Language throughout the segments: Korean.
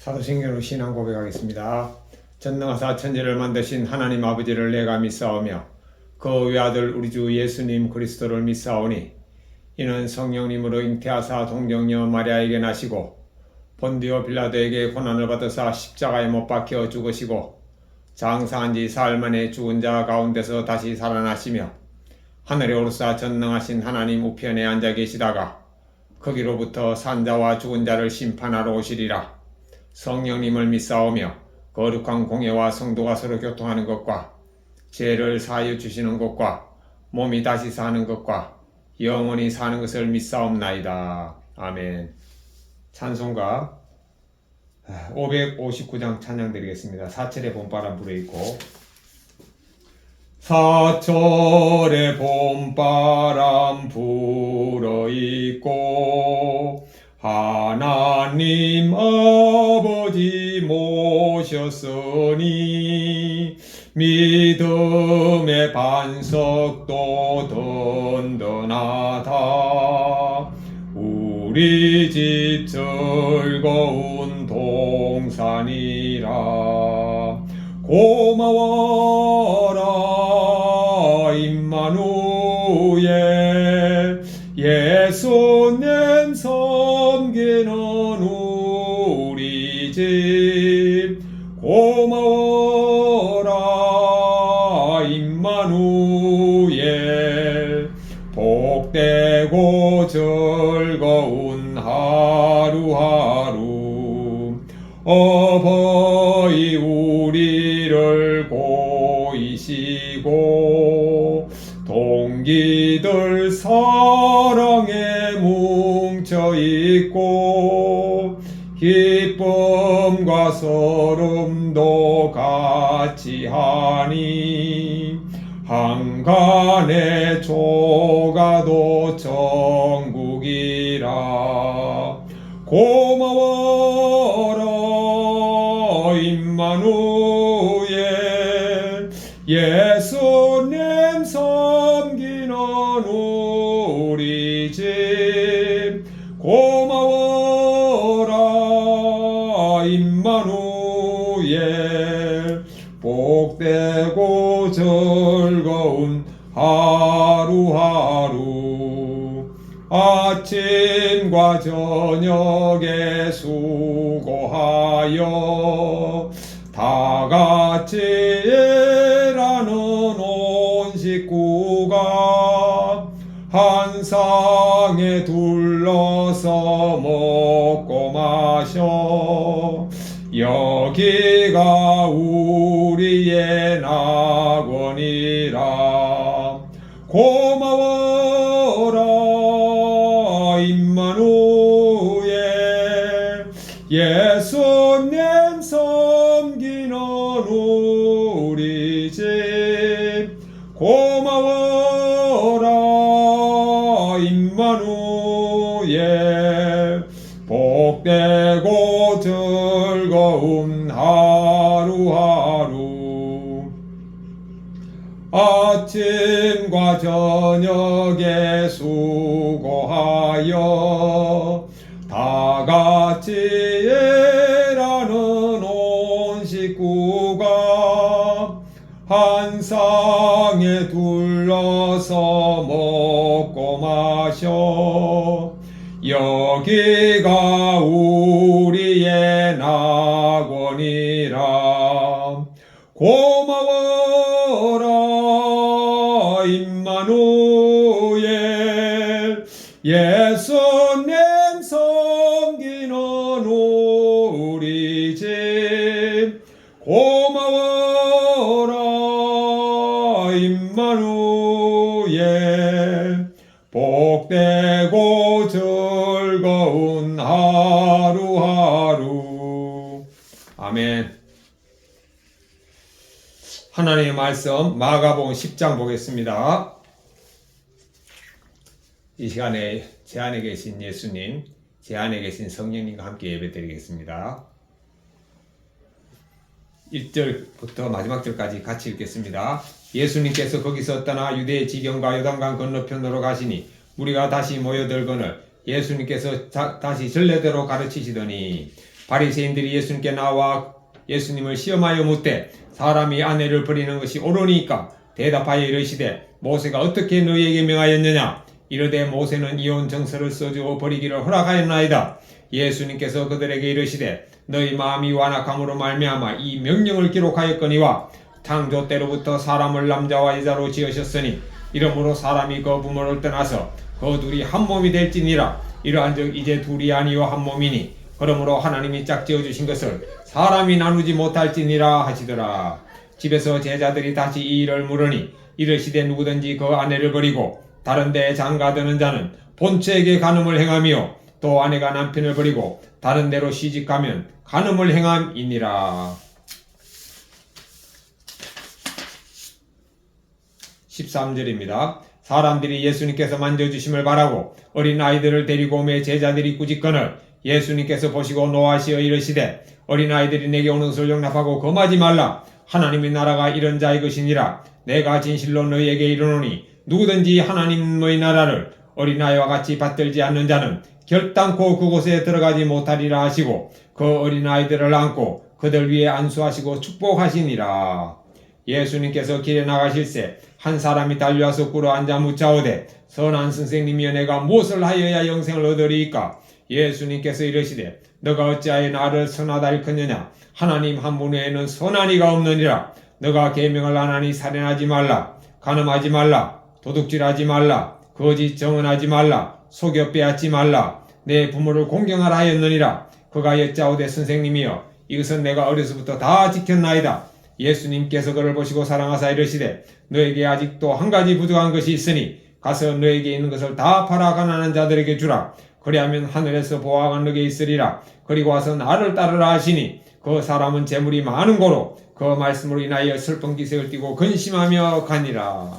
사도신경으로 신앙 고백하겠습니다. 전능하사 천지를 만드신 하나님 아버지를 내가 믿사오며 그 외아들 우리 주 예수님 그리스도를 믿사오니 이는 성령님으로 잉태하사 동정녀 마리아에게 나시고 본디오 빌라도에게 고난을 받으사 십자가에 못 박혀 죽으시고 장사한 지 사흘 만에 죽은 자 가운데서 다시 살아나시며 하늘에 오르사 전능하신 하나님 우편에 앉아 계시다가 거기로부터 산자와 죽은 자를 심판하러 오시리라. 성령님을 믿사오며 거룩한 공예와 성도가 서로 교통하는 것과 죄를 사하여 주시는 것과 몸이 다시 사는 것과 영원히 사는 것을 믿사옵나이다. 아멘. 찬송가 559장 찬양 드리겠습니다. 사철의 봄바람 불어있고 사철의 봄바람 불어있고 하나님 아버지 모셨으니 믿음의 반석도 든든하다. 우리 집 즐거운 동산이라. 고마워라 임마누엘 예수님 섬기는 우리 집. 고마워라 임마누엘 복되고 즐거운 하루하루. 어버이 우리를 보이시고 동기들 사랑에 뭉쳐있고 기쁨과 서름도 같이 하니 한간의 조가도 천국이라. 고마워라 임마누엘 예수님 섬기는 우리 집. 고마워라 임마누엘 복되고 즐거운 하루하루. 아침과 저녁에 수고하여 다같이 일하는 온 식구가 한 상에 둘러서 먹고 마셔. 여기가 우리의 낙원이라. 고마워라 임마누엘 예수님 섬기는 우리 집. 고마워라 임마누엘 복되고 즐거운 하루하루. 아침과 저녁에 수고하여 다같이 일하는 온 식구가 한 상에 둘러서 먹고 마셔. 여기가 우리의 낙원이라. 고마워라 임마누엘 예수님 섬기는 우리 집. 고마워라 임마누엘 복되고 즐거운 하루하루. 아멘. 하나님의 말씀 마가복음 10장 보겠습니다. 이 시간에 제 안에 계신 예수님, 제 안에 계신 성령님과 함께 예배드리겠습니다. 1절부터 마지막 절까지 같이 읽겠습니다. 예수님께서 거기서 떠나 유대의 지경과 요단강 건너편으로 가시니 우리가 다시 모여들거늘 예수님께서 다시 전례대로 가르치시더니 바리새인들이 예수님께 나와 예수님을 시험하여 묻되 사람이 아내를 버리는 것이 옳으니까 대답하여 이르시되 모세가 어떻게 너희에게 명하였느냐. 이르되 모세는 이혼 정서를 써주어 버리기를 허락하였나이다. 예수님께서 그들에게 이르시되 너희 마음이 완악함으로 말미암아 이 명령을 기록하였거니와 창조 때로부터 사람을 남자와 여자로 지으셨으니 이러므로 사람이 그 부모를 떠나서 그 둘이 한 몸이 될지니라. 이러한즉 이제 둘이 아니요 한 몸이니 그러므로 하나님이 짝지어 주신 것을 사람이 나누지 못할지니라 하시더라. 집에서 제자들이 다시 이 일을 물으니 이르시되 누구든지 그 아내를 버리고 다른 데에 장가드는 자는 본처에게 간음을 행하며 또 아내가 남편을 버리고 다른 데로 시집가면 간음을 행함이니라. 13절입니다. 사람들이 예수님께서 만져주심을 바라고 어린아이들을 데리고 오매 제자들이 꾸짖거늘 예수님께서 보시고 노하시어 이르시되 어린아이들이 내게 오는 것을 용납하고 금하지 말라. 하나님의 나라가 이런 자의 것이니라. 내가 진실로 너희에게 이르노니 누구든지 하나님의 나라를 어린아이와 같이 받들지 않는 자는 결단코 그곳에 들어가지 못하리라 하시고 그 어린아이들을 안고 그들 위에 안수하시고 축복하시니라. 예수님께서 길에 나가실새 한 사람이 달려와서 꿇어 앉아 묻자오되 선한 선생님이여 내가 무엇을 하여야 영생을 얻으리이까. 예수님께서 이르시되 너가 어찌하여 나를 선하다 일컫느냐. 하나님 한 분 외에는 선한 이가 없느니라. 너가 계명을 안 하니 살인하지 말라, 간음하지 말라, 도둑질하지 말라, 거짓 정언하지 말라, 속여 빼앗지 말라, 내 부모를 공경하라 하였느니라. 그가 여짜오되 선생님이여 이것은 내가 어려서부터 다 지켰나이다. 예수님께서 그를 보시고 사랑하사 이르시되 너에게 아직도 한 가지 부족한 것이 있으니 가서 너에게 있는 것을 다 팔아 가난한 자들에게 주라. 그리하면 하늘에서 보화가 너에게 있으리라. 그리고 와서 나를 따르라 하시니 그 사람은 재물이 많은 고로 그 말씀으로 인하여 슬픈 기색을 띠고 근심하며 가니라.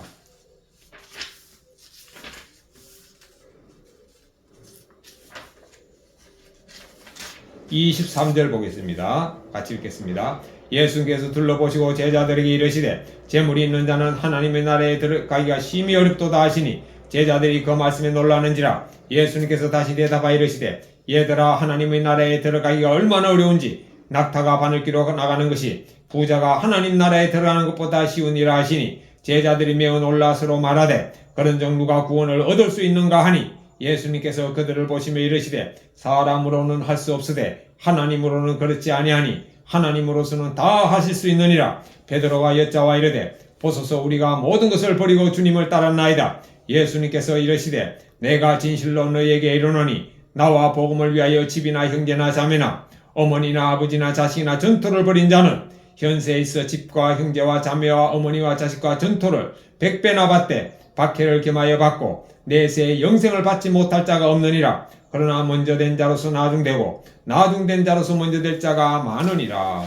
23절 보겠습니다. 같이 읽겠습니다. 예수께서 둘러보시고 제자들에게 이르시되 재물이 있는 자는 하나님의 나라에 들어가기가 심히 어렵도다 하시니 제자들이 그 말씀에 놀라는지라. 예수님께서 다시 대답하여 이르시되 얘들아 하나님의 나라에 들어가기가 얼마나 어려운지 낙타가 바늘기로 나가는 것이 부자가 하나님 나라에 들어가는 것보다 쉬우니라 하시니 제자들이 매우 놀라 서로 말하되 그런즉 누가 구원을 얻을 수 있는가 하니 예수님께서 그들을 보시며 이르시되 사람으로는 할 수 없으되 하나님으로는 그렇지 아니하니 하나님으로서는 다 하실 수 있느니라. 베드로가 여짜와 이르되 보소서 우리가 모든 것을 버리고 주님을 따랐나이다. 예수님께서 이르시되 내가 진실로 너희에게 이르노니 나와 복음을 위하여 집이나 형제나 자매나 어머니나 아버지나 자식이나 전토를 벌인 자는 현세에 있어 집과 형제와 자매와 어머니와 자식과 전토를 100배나 받되 박해를 겸하여 받고 내세에 영생을 받지 못할 자가 없느니라. 그러나 먼저 된 자로서 나중되고 나중된 자로서 먼저 될 자가 많으니라.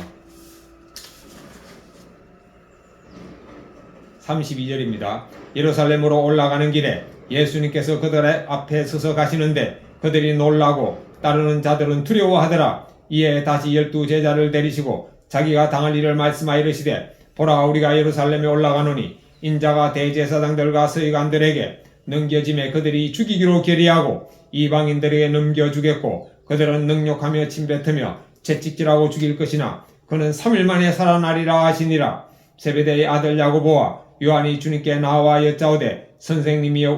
32절입니다. 예루살렘으로 올라가는 길에 예수님께서 그들의 앞에 서서 가시는데 그들이 놀라고 따르는 자들은 두려워하더라. 이에 다시 12 제자를 데리시고 자기가 당할 일을 말씀하여 이르시되 보라 우리가 예루살렘에 올라가노니 인자가 대제사장들과 서기관들에게 넘겨짐에 그들이 죽이기로 결의하고 이방인들에게 넘겨주겠고 그들은 능욕하며 침뱉으며 채찍질하고 죽일 것이나 그는 3일 만에 살아나리라 하시니라. 세베대의 아들 야고보와 요한이 주님께 나와 여짜오되 선생님이여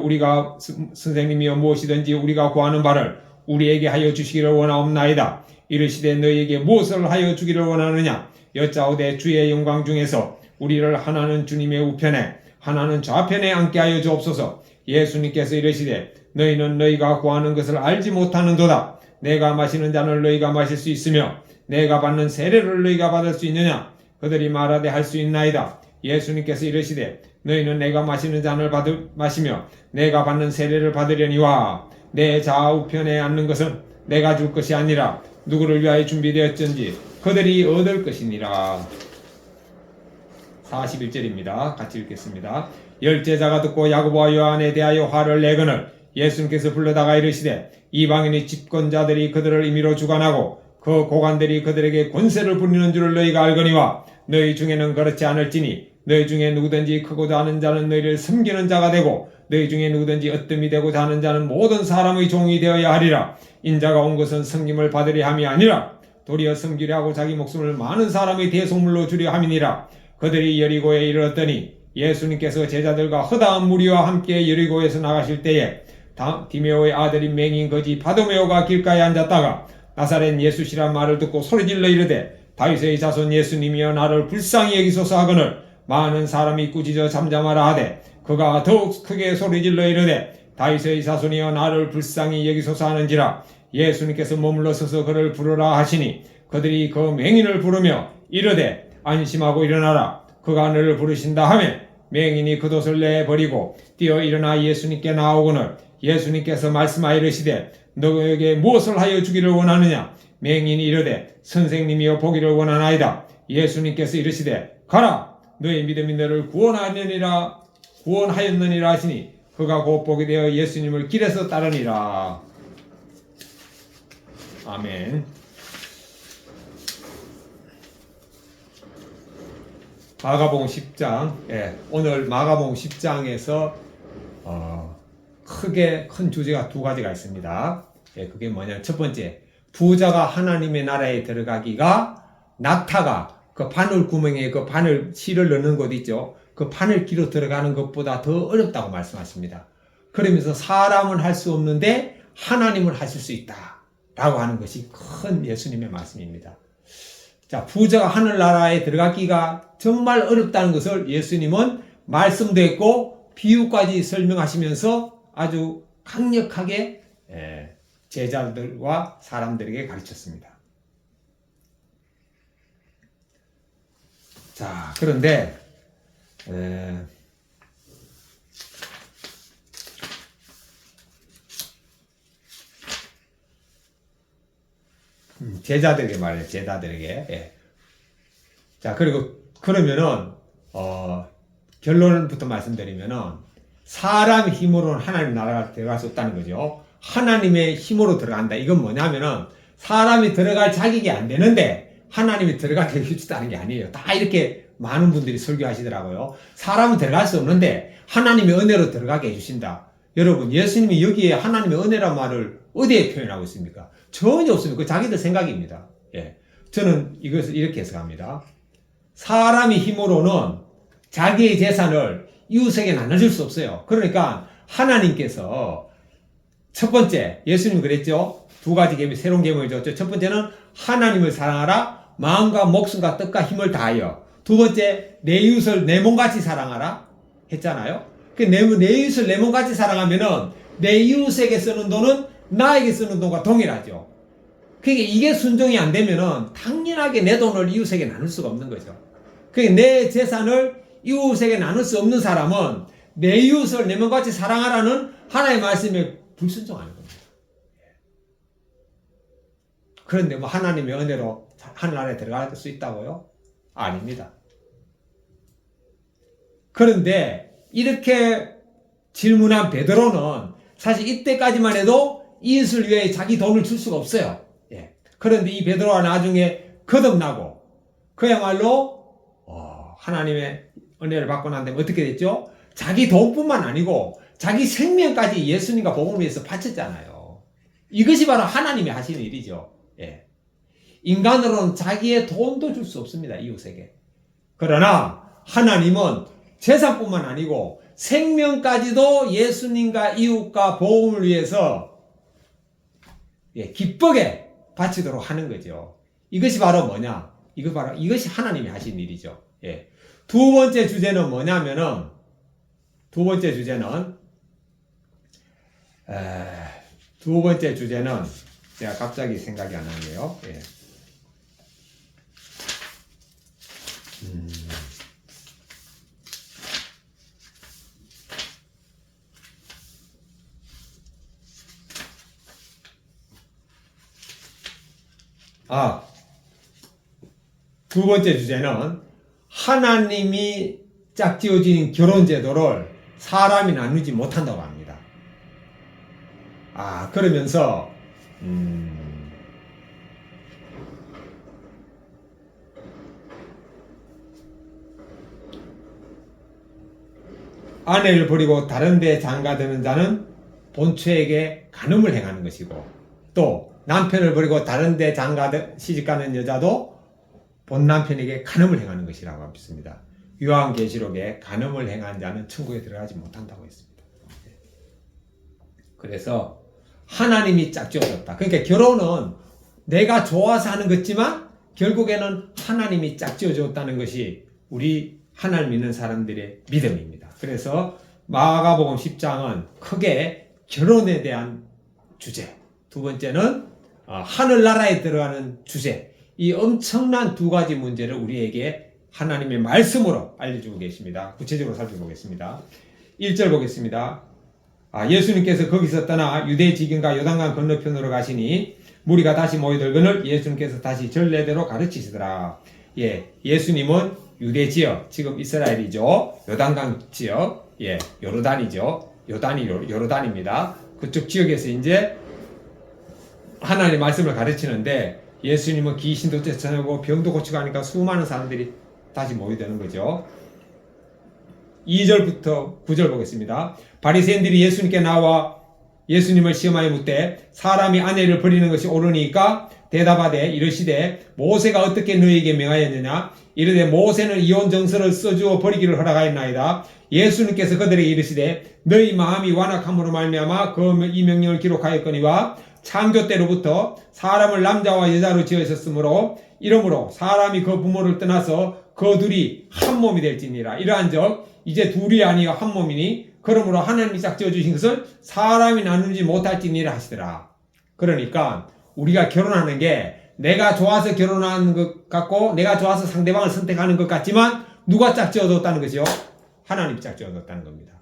무엇이든지 우리가 구하는 바를 우리에게 하여 주시기를 원하옵나이다. 이르시되 너희에게 무엇을 하여 주기를 원하느냐. 여짜오되 주의 영광 중에서 우리를 하나는 주님의 우편에 하나는 좌편에 앉게 하여 주옵소서. 예수님께서 이르시되 너희는 너희가 구하는 것을 알지 못하는도다. 내가 마시는 잔을 너희가 마실 수 있으며 내가 받는 세례를 너희가 받을 수 있느냐. 그들이 말하되 할 수 있나이다. 예수님께서 이르시되 너희는 내가 마시는 잔을 마시며 내가 받는 세례를 받으려니와 내 좌우편에 앉는 것은 내가 줄 것이 아니라 누구를 위하여 준비되었든지 그들이 얻을 것이니라. 41절입니다. 같이 읽겠습니다. 열제자가 듣고 야고보와 요한에 대하여 화를 내거늘 예수님께서 불러다가 이르시되 이방인의 집권자들이 그들을 임의로 주관하고 그 고관들이 그들에게 권세를 부리는 줄을 너희가 알거니와 너희 중에는 그렇지 않을지니 너희 중에 누구든지 크고자 하는 자는 너희를 섬기는 자가 되고 너희 중에 누구든지 으뜸이 되고자 하는 자는 모든 사람의 종이 되어야 하리라. 인자가 온 것은 섬김을 받으려 함이 아니라 도리어 섬기려 하고 자기 목숨을 많은 사람의 대속물로 주려 함이니라. 그들이 여리고에 이르렀더니 예수님께서 제자들과 허다한 무리와 함께 여리고에서 나가실 때에 디메오의 아들인 맹인 거지 바도메오가 길가에 앉았다가 나사렛 예수시란 말을 듣고 소리질러 이르되 다윗의 자손 예수님이여 나를 불쌍히 여기소서 하거늘 많은 사람이 꾸짖어 잠잠하라 하되 그가 더욱 크게 소리질러 이르되 다윗의 자손이여 나를 불쌍히 여기소서 하는지라. 예수님께서 머물러 서서 그를 부르라 하시니 그들이 그 맹인을 부르며 이르되 안심하고 일어나라 그가 너를 부르신다 하며 맹인이 겉옷을 내버리고 뛰어 일어나 예수님께 나오거늘 예수님께서 말씀하여 이르시되 너에게 무엇을 하여 주기를 원하느냐. 맹인이 이르되 선생님이여 보기를 원하나이다. 예수님께서 이르시되 가라 너의 믿음이 너를 구원하였느니라 하시니 그가 곧 보게 되어 예수님을 길에서 따르니라. 아멘. 마가복음 10장, 오늘 마가복음 10장에서 크게 큰 주제가 두 가지가 있습니다. 그게 뭐냐면 첫 번째, 부자가 하나님의 나라에 들어가기가 낙타가 그 바늘 구멍에 그 바늘 실을 넣는 곳 있죠. 그 바늘 길로 들어가는 것보다 더 어렵다고 말씀하십니다. 그러면서 사람은 할 수 없는데 하나님은 하실 수 있다 라고 하는 것이 큰 예수님의 말씀입니다. 자, 부자가 하늘나라에 들어가기가 정말 어렵다는 것을 예수님은 말씀도 했고 비유까지 설명하시면서 아주 강력하게 제자들과 사람들에게 가르쳤습니다. 자, 그런데 제자들에게 말해요. 제자들에게. 자, 그리고 그러면은 결론부터 말씀드리면은 사람 힘으로는 하나님 나라가 들어갈 수 없다는 거죠. 하나님의 힘으로 들어간다. 이건 뭐냐면은 사람이 들어갈 자격이 안 되는데 하나님이 들어가게 해주다는 게 아니에요. 다 이렇게 많은 분들이 설교하시더라고요. 사람은 들어갈 수 없는데 하나님의 은혜로 들어가게 해주신다. 여러분, 예수님이 여기에 하나님의 은혜란 말을 어디에 표현하고 있습니까? 전혀 없습니다. 그 자기들 생각입니다. 저는 이것을 이렇게 해석합니다. 사람의 힘으로는 자기의 재산을 이웃에게 나눠줄 수 없어요. 그러니까 하나님께서 첫 번째, 예수님 그랬죠? 두 가지 계명, 새로운 계명을 줬죠. 첫 번째는 하나님을 사랑하라. 마음과 목숨과 뜻과 힘을 다하여. 두 번째, 내 이웃을 내 몸같이 사랑하라 했잖아요. 내 이웃을 내 몸같이 사랑하면은 내 이웃에게 쓰는 돈은 나에게 쓰는 돈과 동일하죠. 그러니까 이게 순종이 안 되면은 당연하게 내 돈을 이웃에게 나눌 수가 없는 거죠. 그러니까 내 재산을 이웃에게 나눌 수 없는 사람은 내 이웃을 내 몸같이 사랑하라는 하나님의 말씀에 불순종하는 겁니다. 그런데 뭐 하나님의 은혜로 하늘나라에 들어갈 수 있다고요? 아닙니다. 그런데 이렇게 질문한 베드로는 사실 이때까지만 해도 이웃을 위해 자기 돈을 줄 수가 없어요. 그런데 이 베드로가 나중에 거듭나고 그야말로 하나님의 은혜를 받고 난 다음에 어떻게 됐죠? 자기 돈뿐만 아니고 자기 생명까지 예수님과 복음을 위해서 바쳤잖아요. 이것이 바로 하나님이 하시는 일이죠. 인간으로는 자기의 돈도 줄 수 없습니다. 이웃에게. 그러나 하나님은 재산뿐만 아니고 생명까지도 예수님과 이웃과 복음을 위해서 기쁘게 바치도록 하는 거죠. 이것이 바로 뭐냐? 이것이 하나님이 하신 일이죠. 두 번째 주제는 뭐냐면은, 제가 갑자기 생각이 안 나네요. 두 번째 주제는 하나님이 짝지어진 결혼제도를 사람이 나누지 못한다고 합니다. 그러면서 아내를 버리고 다른 데 장가드는 자는 본처에게 간음을 행하는 것이고 또 남편을 버리고 다른 데 시집가는 여자도 본 남편에게 간음을 행하는 것이라고 믿습니다. 요한계시록에 간음을 행한 자는 천국에 들어가지 못한다고 했습니다. 그래서 하나님이 짝지어줬다. 그러니까 결혼은 내가 좋아서 하는 것지만 결국에는 하나님이 짝지어줬다는 것이 우리 하나님 믿는 사람들의 믿음입니다. 그래서 마가복음 10장은 크게 결혼에 대한 주제, 두 번째는 하늘나라에 들어가는 주제, 이 엄청난 두 가지 문제를 우리에게 하나님의 말씀으로 알려주고 계십니다. 구체적으로 살펴보겠습니다. 1절 보겠습니다. 예수님께서 거기서 떠나 유대 지경과 요단강 건너편으로 가시니 무리가 다시 모여들거늘 예수님께서 다시 전례대로 가르치시더라. 예수님은 유대 지역, 지금 이스라엘이죠. 요단강 지역, 요르단이죠. 요단이 요르단입니다. 그쪽 지역에서 이제 하나님의 말씀을 가르치는데 예수님은 귀신도 쫓아내고 병도 고치고 하니까 수많은 사람들이 다시 모여드는 거죠. 2절부터 9절 보겠습니다. 바리새인들이 예수님께 나와 예수님을 시험하여 묻되 사람이 아내를 버리는 것이 옳으니까 대답하되 이르시되 모세가 어떻게 너희에게 명하였느냐 이르되 모세는 이혼 정서를 써주어 버리기를 허락하였나이다. 예수님께서 그들에게 이르시되 너희 마음이 완악함으로 말미암아 이 명령을 기록하였거니와 창조 때로부터 사람을 남자와 여자로 지으셨으므로 이러므로 사람이 그 부모를 떠나서 그 둘이 한 몸이 될지니라. 이러한즉 이제 둘이 아니여 한 몸이니 그러므로 하나님이 짝지어 주신 것을 사람이 나누지 못할지니라 하시더라. 그러니까 우리가 결혼하는 게 내가 좋아서 결혼하는 것 같고 내가 좋아서 상대방을 선택하는 것 같지만 누가 짝지어 줬다는 것이요? 하나님이 짝지어 줬다는 겁니다.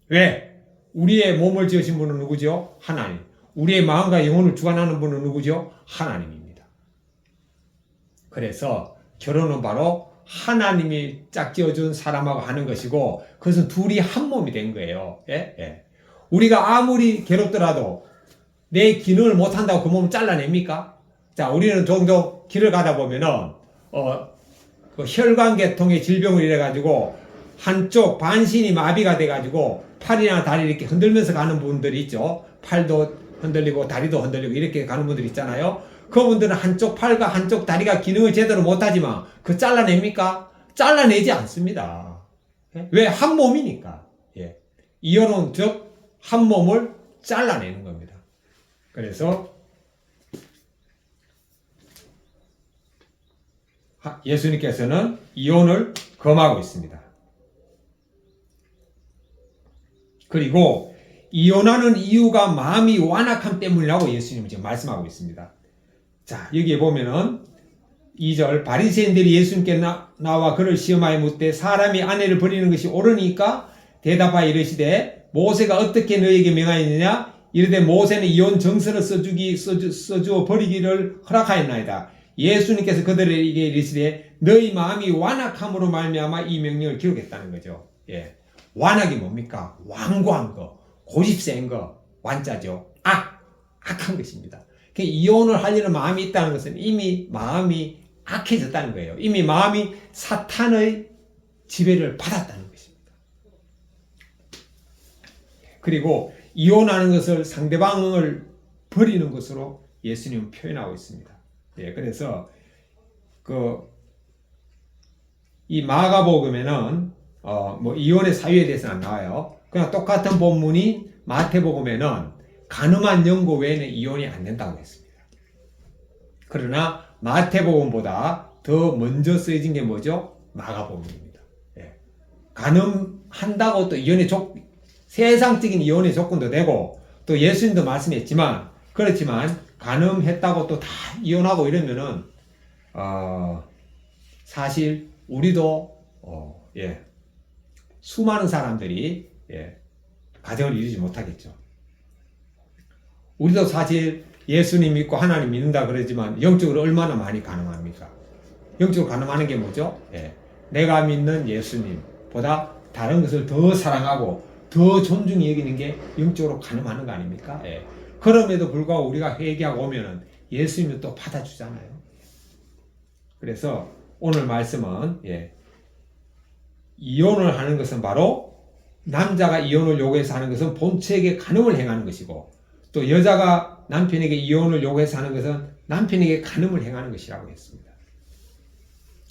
왜? 우리의 몸을 지으신 분은 누구죠? 하나님. 우리의 마음과 영혼을 주관하는 분은 누구죠? 하나님입니다. 그래서 결혼은 바로 하나님이 짝지어준 사람하고 하는 것이고 그것은 둘이 한 몸이 된 거예요. 우리가 아무리 괴롭더라도 내 기능을 못한다고 그 몸을 잘라냅니까? 자, 우리는 종종 길을 가다 보면은 그 혈관계통의 질병을 이래가지고 한쪽 반신이 마비가 돼가지고 팔이나 다리 이렇게 흔들면서 가는 분들이 있죠. 팔도 흔들리고 다리도 흔들리고 이렇게 가는 분들 있잖아요. 그분들은 한쪽 팔과 한쪽 다리가 기능을 제대로 못하지만 그 잘라냅니까? 잘라내지 않습니다. 왜? 한 몸이니까. 이혼은 즉 한 몸을 잘라내는 겁니다. 그래서 예수님께서는 이혼을 금하고 있습니다. 그리고 이혼하는 이유가 마음이 완악함 때문이라고 예수님은 지금 말씀하고 있습니다. 자, 여기에 보면은 2절 바리새인들이 예수님께 나와 그를 시험하여 묻되 사람이 아내를 버리는 것이 옳으니까 대답하여 이르시되 모세가 어떻게 너희에게 명하였느냐 이르되 모세는 이혼 정서를 써주어 버리기를 허락하였나이다. 예수님께서 그들에게 이르시되 너희 마음이 완악함으로 말미암아 이 명령을 기록했다는 거죠. 완악이 뭡니까? 완고한 거, 고집센 거, 완자죠. 악한 것입니다. 이혼을 하려는 마음이 있다는 것은 이미 마음이 악해졌다는 거예요. 이미 마음이 사탄의 지배를 받았다는 것입니다. 그리고 이혼하는 것을 상대방을 버리는 것으로 예수님은 표현하고 있습니다. 그래서 이 마가복음에는 이혼의 사유에 대해서는 안 나와요. 그냥 똑같은 본문이 마태복음에는 간음한 영고 외에는 이혼이 안 된다고 했습니다. 그러나 마태복음보다 더 먼저 쓰여진 게 뭐죠? 마가복음입니다. 간음한다고 또 세상적인 이혼의 조건도 되고 또 예수님도 말씀했지만 그렇지만 간음했다고 또 다 이혼하고 이러면은 사실 우리도 수많은 사람들이 가정을 이루지 못하겠죠. 우리도 사실 예수님 믿고 하나님 믿는다 그러지만 영적으로 얼마나 많이 가능합니까? 영적으로 가능하는 게 뭐죠? 내가 믿는 예수님보다 다른 것을 더 사랑하고 더 존중히 여기는 게 영적으로 가능하는 거 아닙니까? 그럼에도 불구하고 우리가 회개하고 오면은 예수님이 또 받아주잖아요. 그래서 오늘 말씀은 이혼을 하는 것은 바로 남자가 이혼을 요구해서 하는 것은 본처에게 간음을 행하는 것이고 또 여자가 남편에게 이혼을 요구해서 하는 것은 남편에게 간음을 행하는 것이라고 했습니다.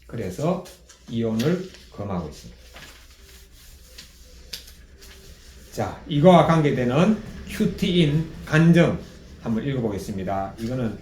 그래서 이혼을 금하고 있습니다. 자, 이거와 관계되는 큐티인 간증 한번 읽어보겠습니다. 이거는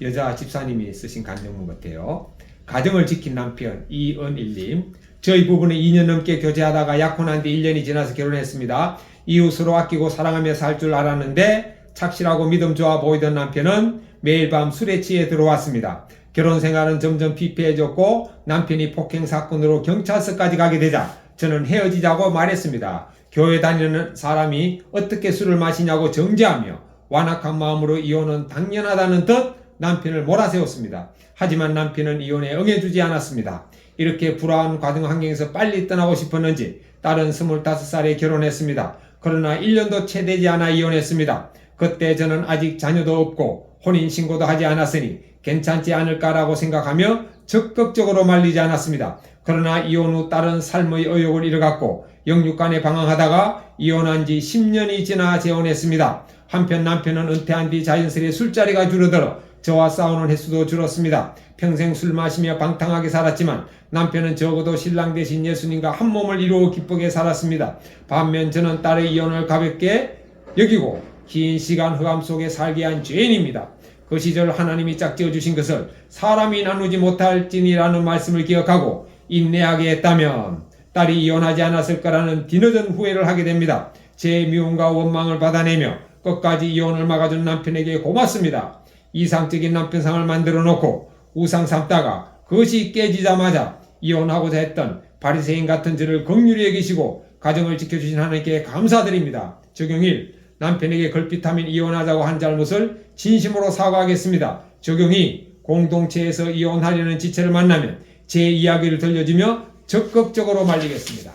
여자 집사님이 쓰신 간증문 같아요. 가정을 지킨 남편 이은일님. 저희 부부는 2년 넘게 교제하다가 약혼한 뒤 1년이 지나서 결혼했습니다. 이후 서로 아끼고 사랑하며 살 줄 알았는데 착실하고 믿음 좋아 보이던 남편은 매일 밤 술에 취해 들어왔습니다. 결혼 생활은 점점 피폐해졌고 남편이 폭행 사건으로 경찰서까지 가게 되자 저는 헤어지자고 말했습니다. 교회 다니는 사람이 어떻게 술을 마시냐고 정죄하며 완악한 마음으로 이혼은 당연하다는 듯 남편을 몰아세웠습니다. 하지만 남편은 이혼에 응해주지 않았습니다. 이렇게 불안한 가정 환경에서 빨리 떠나고 싶었는지 딸은 25살에 결혼했습니다. 그러나 1년도 채 되지 않아 이혼했습니다. 그때 저는 아직 자녀도 없고 혼인신고도 하지 않았으니 괜찮지 않을까라고 생각하며 적극적으로 말리지 않았습니다. 그러나 이혼 후 딸은 삶의 의욕을 잃어갔고 영육간에 방황하다가 이혼한 지 10년이 지나 재혼했습니다. 한편 남편은 은퇴한 뒤 자연스레 술자리가 줄어들어 저와 싸우는 횟수도 줄었습니다. 평생 술 마시며 방탕하게 살았지만 남편은 적어도 신랑 대신 예수님과 한 몸을 이루어 기쁘게 살았습니다. 반면 저는 딸의 이혼을 가볍게 여기고 긴 시간 흑암 속에 살게 한 죄인입니다. 그 시절 하나님이 짝지어 주신 것을 사람이 나누지 못할지니라는 말씀을 기억하고 인내하게 했다면 딸이 이혼하지 않았을 거라는 뒤늦은 후회를 하게 됩니다. 제 미움과 원망을 받아내며 끝까지 이혼을 막아준 남편에게 고맙습니다. 이상적인 남편상을 만들어 놓고 우상 삼다가 그것이 깨지자마자 이혼하고자 했던 바리새인 같은 저를 긍휼히 여기시고 가정을 지켜주신 하나님께 감사드립니다. 적용 1. 남편에게 걸핏하면 이혼하자고 한 잘못을 진심으로 사과하겠습니다. 적용 2. 공동체에서 이혼하려는 지체를 만나면 제 이야기를 들려주며 적극적으로 말리겠습니다.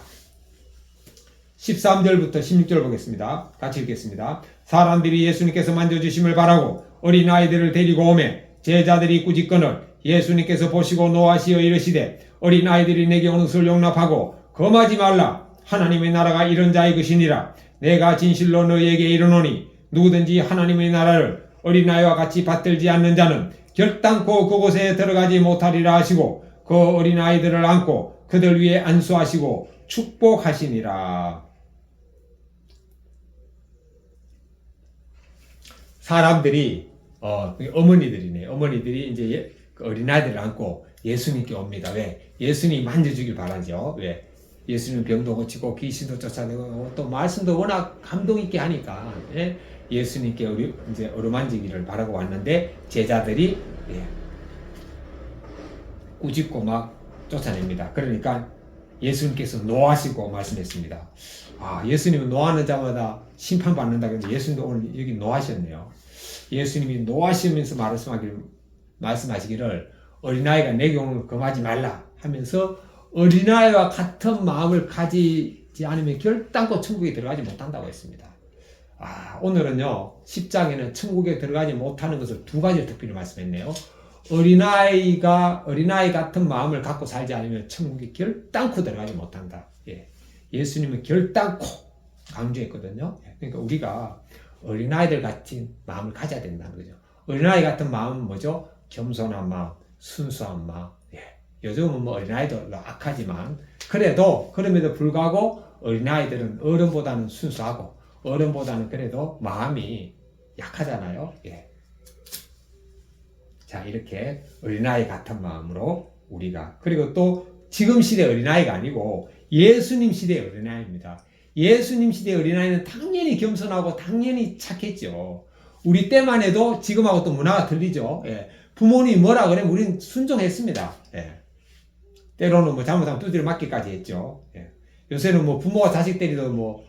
13절부터 16절 보겠습니다. 같이 읽겠습니다. 사람들이 예수님께서 만져주심을 바라고 어린아이들을 데리고 오매 제자들이 꾸짖거늘 예수님께서 보시고 노하시어 이르시되 어린아이들이 내게 오는 것을 용납하고 금하지 말라. 하나님의 나라가 이런 자의 것이니라. 내가 진실로 너희에게 이르노니 누구든지 하나님의 나라를 어린아이와 같이 받들지 않는 자는 결단코 그곳에 들어가지 못하리라 하시고 그 어린아이들을 안고 그들 위에 안수하시고 축복하시니라. 사람들이 어머니들이네. 어머니들이 이제 어린아이들을 안고 예수님께 옵니다. 왜? 예수님 만져주길 바라죠. 왜? 예수님 병도 고치고 귀신도 쫓아내고 또 말씀도 워낙 감동 있게 하니까 예수님께 이제 어루만지기를 바라고 왔는데 제자들이 꾸짖고 막 쫓아냅니다. 그러니까 예수님께서 노하시고 말씀했습니다. 아, 예수님은 노하는 자마다 심판받는다. 그런데 예수님도 오늘 여기 노하셨네요. 예수님이 노하시면서 말씀하시기를 어린아이가 내게 오는 걸 금하지 말라 하면서 어린아이와 같은 마음을 가지지 않으면 결단코 천국에 들어가지 못한다고 했습니다. 아, 오늘은요 10장에는 천국에 들어가지 못하는 것을 두 가지를 특별히 말씀했네요. 어린아이 같은 마음을 갖고 살지 않으면 천국에 결단코 들어가지 못한다. 예수님은 결단코 강조했거든요. 그러니까 우리가 어린아이들 같은 마음을 가져야 된다는 거죠. 어린아이 같은 마음은 뭐죠? 겸손한 마음, 순수한 마음. 요즘은 뭐 어린아이도 악하지만 그럼에도 불구하고 어린아이들은 어른보다는 순수하고 어른보다는 그래도 마음이 약하잖아요. 자, 이렇게 어린아이 같은 마음으로 우리가, 그리고 또 지금 시대 어린아이가 아니고 예수님 시대의 어린아이입니다. 예수님 시대의 어린아이는 당연히 겸손하고 당연히 착했죠. 우리 때만 해도 지금하고 또 문화가 틀리죠. 부모님이 뭐라 그러면 우리는 순종했습니다. 때로는 뭐 잘못하면 두드려 맞기까지 했죠. 요새는 뭐 부모가 자식 때리도 뭐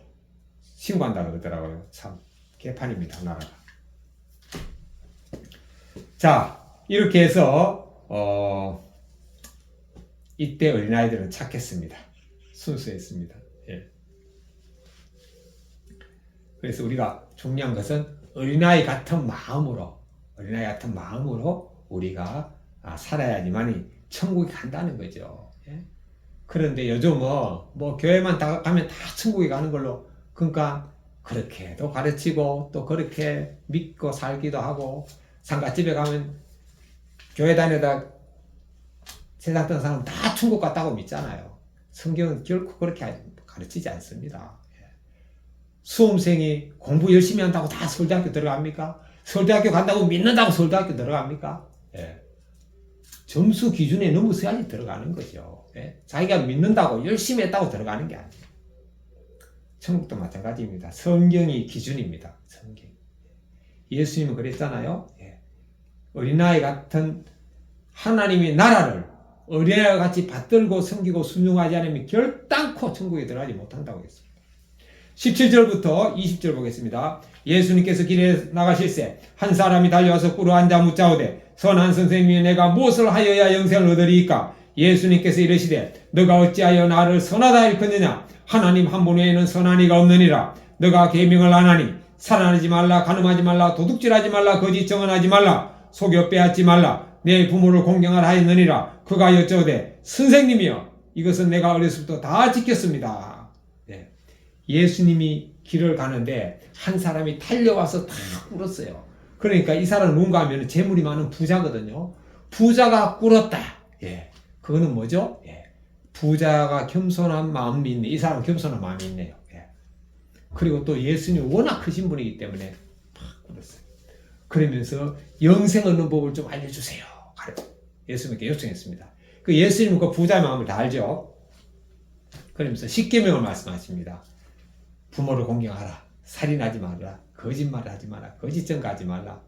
신고한다 그러더라고요. 참 개판입니다, 나라가. 자, 이렇게 해서 이때 어린아이들은 착했습니다. 순수했습니다. 그래서 우리가 중요한 것은 어린아이 같은 마음으로 우리가 살아야지만이 천국에 간다는 거죠. 그런데 요즘은 뭐 교회만 가면 다 천국에 가는 걸로, 그러니까 그렇게도 가르치고 또 그렇게 믿고 살기도 하고 상가집에 가면 교회 다니다 세상 떠난 사람 다 천국 갔다고 믿잖아요. 성경은 결코 그렇게 가르치지 않습니다. 수험생이 공부 열심히 한다고 다 서울대학교 들어갑니까? 서울대학교 간다고 믿는다고 서울대학교 들어갑니까? 점수 기준에 넘어서야지 들어가는 거죠. 자기가 믿는다고 열심히 했다고 들어가는 게 아니에요. 천국도 마찬가지입니다. 성경이 기준입니다. 성경. 예수님은 그랬잖아요. 어린아이 같은 하나님의 나라를 어린아이와 같이 받들고 섬기고 순종하지 않으면 결단코 천국에 들어가지 못한다고 했습니다. 17절부터 20절 보겠습니다. 예수님께서 길에 나가실새 한 사람이 달려와서 꿇어 앉아 묻자오되 선한 선생님이 내가 무엇을 하여야 영생을 얻으리이까? 예수님께서 이르시되 너가 어찌하여 나를 선하다 일컫느냐? 하나님 한 분 외에는 선한 이가 없느니라. 너가 계명을 안 하니 살인하지 말라, 간음하지 말라, 도둑질하지 말라, 거짓 증언하지 말라, 속여 빼앗지 말라, 내 부모를 공경하라 하였느니라. 그가 여쭤오되 선생님이여 이것은 내가 어렸을 때부터 다 지켰습니다. 예수님이 길을 가는데 한 사람이 달려와서 다 꿇었어요. 그러니까 이 사람은 누군가 하면 재물이 많은 부자거든요. 부자가 꿇었다. 그거는 뭐죠? 부자가 겸손한 마음이 있네. 이 사람은 겸손한 마음이 있네요. 그리고 또 예수님이 워낙 크신 분이기 때문에 막 꿇었어요. 그러면서 영생 얻는 법을 좀 알려주세요. 예수님께 요청했습니다. 그 예수님은 그 부자의 마음을 다 알죠. 그러면서 십계명을 말씀하십니다. 부모를 공경하라, 살인하지 말라, 거짓말을 하지 마라, 거짓 증거하지 말라,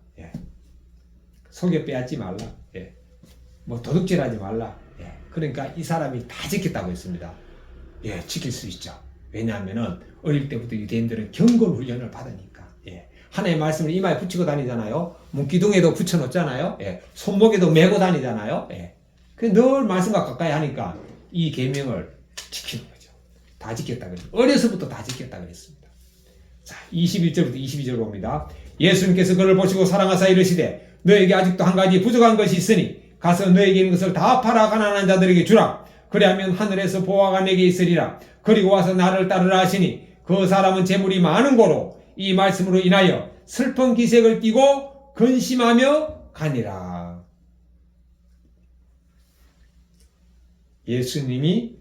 속여 빼앗지 말라, 뭐 도둑질하지 말라. 그러니까 이 사람이 다 지켰다고 했습니다. 지킬 수 있죠. 왜냐하면은 어릴 때부터 유대인들은 경건 훈련을 받으니까. 하나님의 말씀을 이마에 붙이고 다니잖아요. 문기둥에도 붙여놓잖아요. 손목에도 메고 다니잖아요. 늘 말씀과 가까이 하니까 이 계명을 지키는 거죠. 다 지켰다 그랬어요. 어려서부터 다 지켰다 그랬습니다. 자, 21절부터 22절 봅니다. 예수님께서 그를 보시고 사랑하사 이르시되 너에게 아직도 한 가지 부족한 것이 있으니 가서 너에게 있는 것을 다 팔아 가난한 자들에게 주라. 그리하면 하늘에서 보화가 내게 있으리라. 그리고 와서 나를 따르라 하시니 그 사람은 재물이 많은 고로 이 말씀으로 인하여 슬픈 기색을 띠고 근심하며 가니라. 예수님이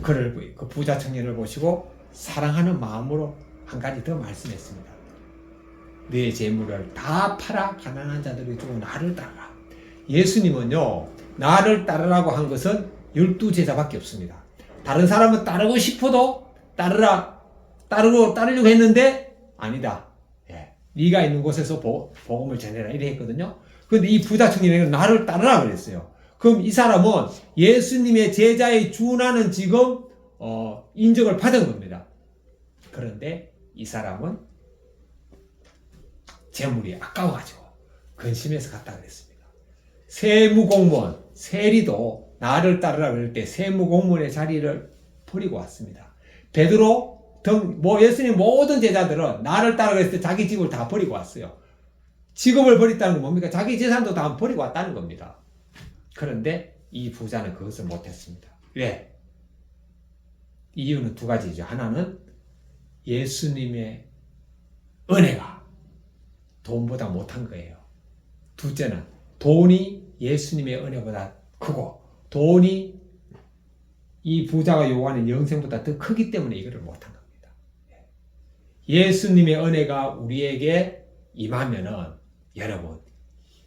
그 부자 청년을 보시고 사랑하는 마음으로 한 가지 더 말씀했습니다. 내 재물을 다 팔아 가난한 자들에게 주고 나를 따르라. 예수님은요, 나를 따르라고 한 것은 12제자밖에 없습니다. 다른 사람은 따르고 싶어도 따르려고 했는데 아니다. 네가 있는 곳에서 복음을 전해라 이래 했거든요. 그런데 이 부자 청년에게는 나를 따르라 그랬어요. 그럼 이 사람은 예수님의 제자에 준하는 지금 인정을 받은 겁니다. 그런데 이 사람은 재물이 아까워가지고 근심해서 갔다 그랬습니다. 세무공무원, 세리도 나를 따르라 그럴 때 세무공무원의 자리를 버리고 왔습니다. 베드로 예수님 모든 제자들은 나를 따르라 그랬을 때 자기 집을 다 버리고 왔어요. 직업을 버렸다는 건 뭡니까? 자기 재산도 다 버리고 왔다는 겁니다. 그런데 이 부자는 그것을 못했습니다. 왜? 이유는 두 가지죠. 하나는 예수님의 은혜가 돈보다 못한 거예요. 둘째는 돈이 예수님의 은혜보다 크고 돈이 이 부자가 요구하는 영생보다 더 크기 때문에 이거를 못한 겁니다. 예수님의 은혜가 우리에게 임하면은 여러분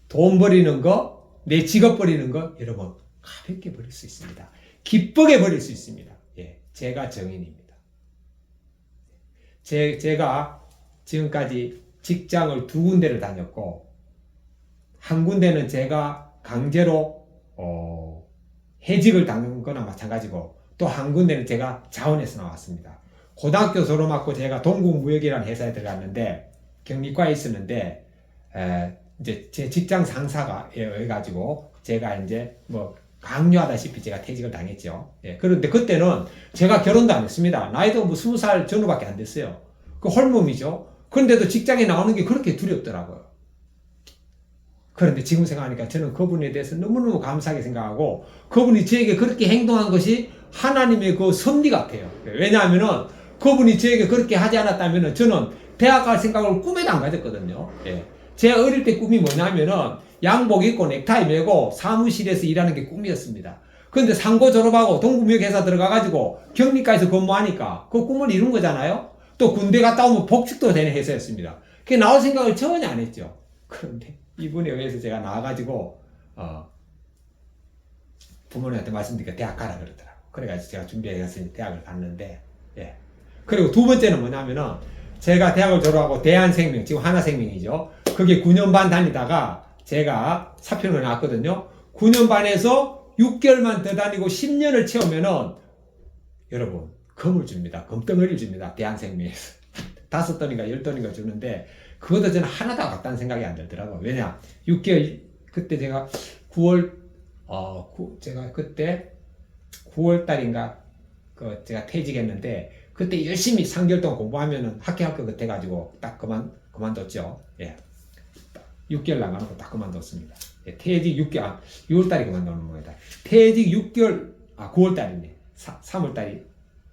돈 버리는 거, 내 직업 버리는 거 여러분 가볍게 버릴 수 있습니다. 기쁘게 버릴 수 있습니다. 제가 증인입니다. 제가 지금까지 직장을 2군데를 다녔고 한 군데는 제가 강제로 해직을 당한 거나 마찬가지고 또 한 군데는 제가 자원해서 나왔습니다. 고등학교 졸업하고 제가 동국무역이라는 회사에 들어갔는데 경리과에 있었는데 이제 제 직장 상사가 해가지고 제가 이제 뭐 강요하다시피 제가 퇴직을 당했죠. 그런데 그때는 제가 결혼도 안 했습니다. 나이도 뭐 20살 전후밖에 안 됐어요. 그 홀몸이죠. 그런데도 직장에 나오는 게 그렇게 두렵더라고요. 그런데 지금 생각하니까 저는 그분에 대해서 너무너무 감사하게 생각하고 그분이 저에게 그렇게 행동한 것이 하나님의 그 섭리 같아요. 왜냐하면은 그분이 저에게 그렇게 하지 않았다면은 저는 대학 갈 생각을 꿈에도 안 가졌거든요. 예. 제 어릴 때 꿈이 뭐냐면은 양복 입고 넥타이 메고 사무실에서 일하는 게 꿈이었습니다. 그런데 상고 졸업하고 동구무역 회사 들어가가지고 경리과에서 근무하니까 그 꿈을 이룬 거잖아요. 또 군대 갔다 오면 복직도 되는 회사였습니다. 그게 나올 생각을 전혀 안 했죠. 그런데 이분에 의해서 제가 나와가지고 부모님한테 말씀드리니까 대학 가라 그러더라고. 그래가지고 제가 준비해서 대학을 갔는데, 예. 그리고 두 번째는 뭐냐면은 제가 대학을 졸업하고 대한생명, 지금 하나생명이죠. 그게 9년 반 다니다가 제가 사표를 나왔거든요. 9년 반에서 6개월만 더 다니고 10년을 채우면은 여러분 금을 줍니다. 금덩어리를 줍니다. 대한생명에서 5돈인가 10돈인가 주는데 그것도 저는 하나도 아깝다는 생각이 안 들더라고요. 왜냐 6개월 그때 제가 9월 제가 그때 9월 달인가 제가 퇴직했는데 그때 열심히 3개월 동안 공부하면은 합격 같아가지고 딱 그만뒀죠. 예. 6개월 나가놓고 딱 그만뒀습니다. 예, 퇴직 6개월, 6월달에 그만두는 겁니다. 퇴직 6개월, 9월달이네. 3월달이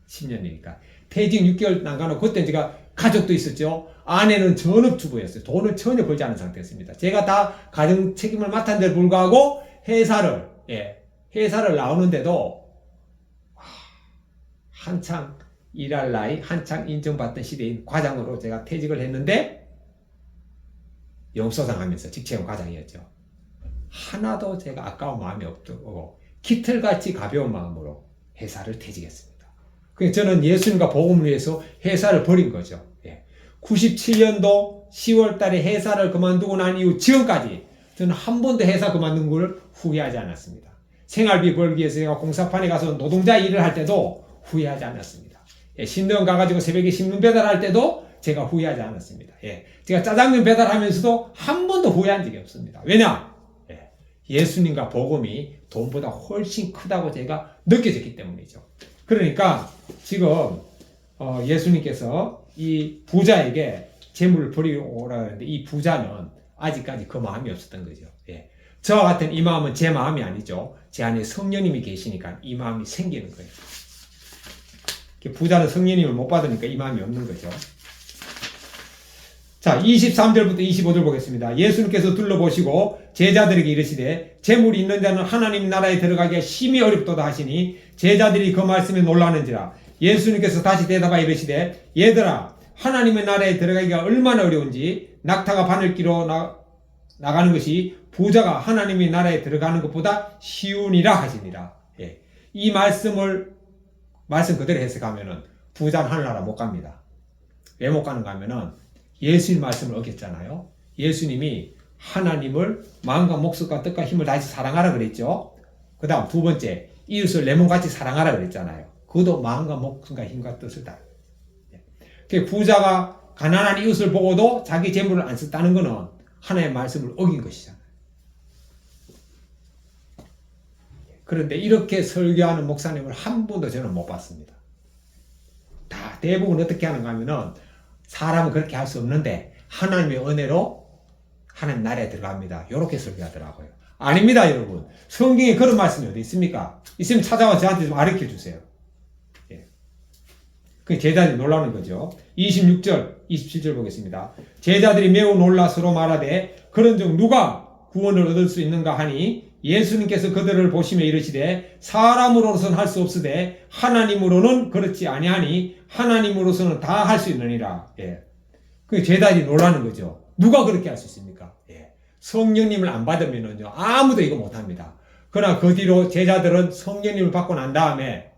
10년이니까. 퇴직 6개월 나가놓고 그때 제가 가족도 있었죠. 아내는 전업주부였어요. 돈을 전혀 벌지 않은 상태였습니다. 제가 다 가정 책임을 맡았는데 불구하고 회사를 나오는데도 한창 일할 나이, 한창 인정받던 시대인 과장으로 제가 퇴직을 했는데 영수상하면서 직책은 과장이었죠. 하나도 제가 아까운 마음이 없고 깃털같이 가벼운 마음으로 회사를 퇴직했습니다. 그래서 저는 예수님과 복음을 위해서 회사를 버린 거죠. 97년도 10월 달에 회사를 그만두고 난 이후 지금까지 저는 한 번도 회사 그만둔 걸 후회하지 않았습니다. 생활비 벌기 위해서 제가 공사판에 가서 노동자 일을 할 때도 후회하지 않았습니다. 신동 가가지고 새벽에 신문 배달할 때도 제가 후회하지 않았습니다. 제가 짜장면 배달하면서도 한 번도 후회한 적이 없습니다. 왜냐? 예수님과 복음이 돈보다 훨씬 크다고 제가 느껴졌기 때문이죠. 그러니까 지금 예수님께서 이 부자에게 재물을 버리러 오라 하는데 이 부자는 아직까지 그 마음이 없었던 거죠. 저와 같은 이 마음은 제 마음이 아니죠. 제 안에 성령님이 계시니까 이 마음이 생기는 거예요. 부자는 성령님을 못 받으니까 이 마음이 없는 거죠. 자, 23절부터 25절 보겠습니다. 예수님께서 둘러보시고 제자들에게 이르시되 재물이 있는 자는 하나님 나라에 들어가기가 심히 어렵도다 하시니 제자들이 그 말씀에 놀라는지라. 예수님께서 다시 대답하여 이르시되 얘들아 하나님의 나라에 들어가기가 얼마나 어려운지 낙타가 바늘기로 나가는 것이 부자가 하나님의 나라에 들어가는 것보다 쉬우니라 하시니라. 이 말씀 그대로 해석하면은 부자는 하늘나라 못 갑니다. 왜 못 가는가 하면은 예수님 말씀을 어겼잖아요. 예수님이 하나님을 마음과 목숨과 뜻과 힘을 다해서 사랑하라 그랬죠. 그 다음 두 번째 이웃을 내 몸같이 사랑하라 그랬잖아요. 그것도 마음과 목숨과 힘과 뜻을 다. 부자가 가난한 이웃을 보고도 자기 재물을 안 썼다는 것은 하나님의 말씀을 어긴 것이잖아요. 그런데 이렇게 설교하는 목사님을 한 번도 저는 못 봤습니다. 다 대부분 어떻게 하는가 하면은 사람은 그렇게 할 수 없는데 하나님의 은혜로 하나님 나라에 들어갑니다. 이렇게 설교하더라고요. 아닙니다, 여러분. 성경에 그런 말씀이 어디 있습니까? 있으면 찾아와 저한테 좀 가르쳐 주세요. 그 제자들이 놀라는 거죠. 26절, 27절 보겠습니다. 제자들이 매우 놀라 서로 말하되 그런즉 누가 구원을 얻을 수 있는가 하니 예수님께서 그들을 보시며 이르시되 사람으로서는 할 수 없으되 하나님으로는 그렇지 아니하니 하나님으로서는 다 할 수 있느니라. 그 제자들이 놀라는 거죠. 누가 그렇게 할 수 있습니까? 성령님을 안 받으면요 아무도 이거 못합니다. 그러나 그 뒤로 제자들은 성령님을 받고 난 다음에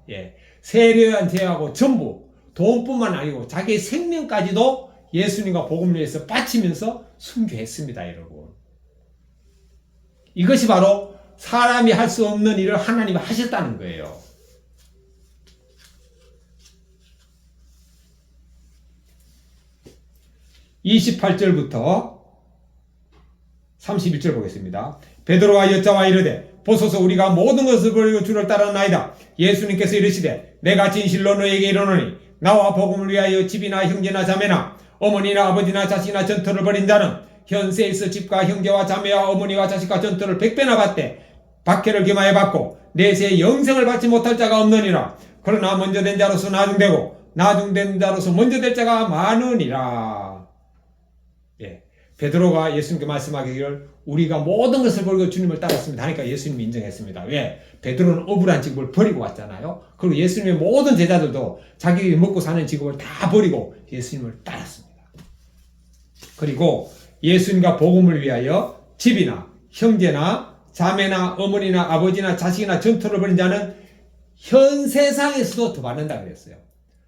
세례한 제하고 전부 돈뿐만 아니고 자기의 생명까지도 예수님과 복음을 위해서 바치면서 순교했습니다, 여러분. 이것이 바로 사람이 할 수 없는 일을 하나님이 하셨다는 거예요. (28절부터) 31절 보겠습니다. 베드로가 여자와 이르되 보소서 우리가 모든 것을 버리고 주를 따랐나이다. 예수님께서 이르시되 내가 진실로 너에게 이르노니 나와 복음을 위하여 집이나 형제나 자매나 어머니나 아버지나 자식이나 전토를 벌인 자는 현세에 있어 집과 형제와 자매와 어머니와 자식과 전토를 100배나 받되 박해를 겸하여 받고 내세에 영생을 받지 못할 자가 없느니라. 그러나 먼저 된 자로서 나중되고 나중된 자로서 먼저 될 자가 많으니라. 베드로가 예수님께 말씀하기를 우리가 모든 것을 버리고 주님을 따랐습니다 하니까 예수님이 인정했습니다. 왜? 베드로는 억울한 직업을 버리고 왔잖아요. 그리고 예수님의 모든 제자들도 자기 먹고 사는 직업을 다 버리고 예수님을 따랐습니다. 그리고 예수님과 복음을 위하여 집이나 형제나 자매나 어머니나 아버지나 자식이나 전토를 벌인 자는 현 세상에서도 더 받는다 그랬어요.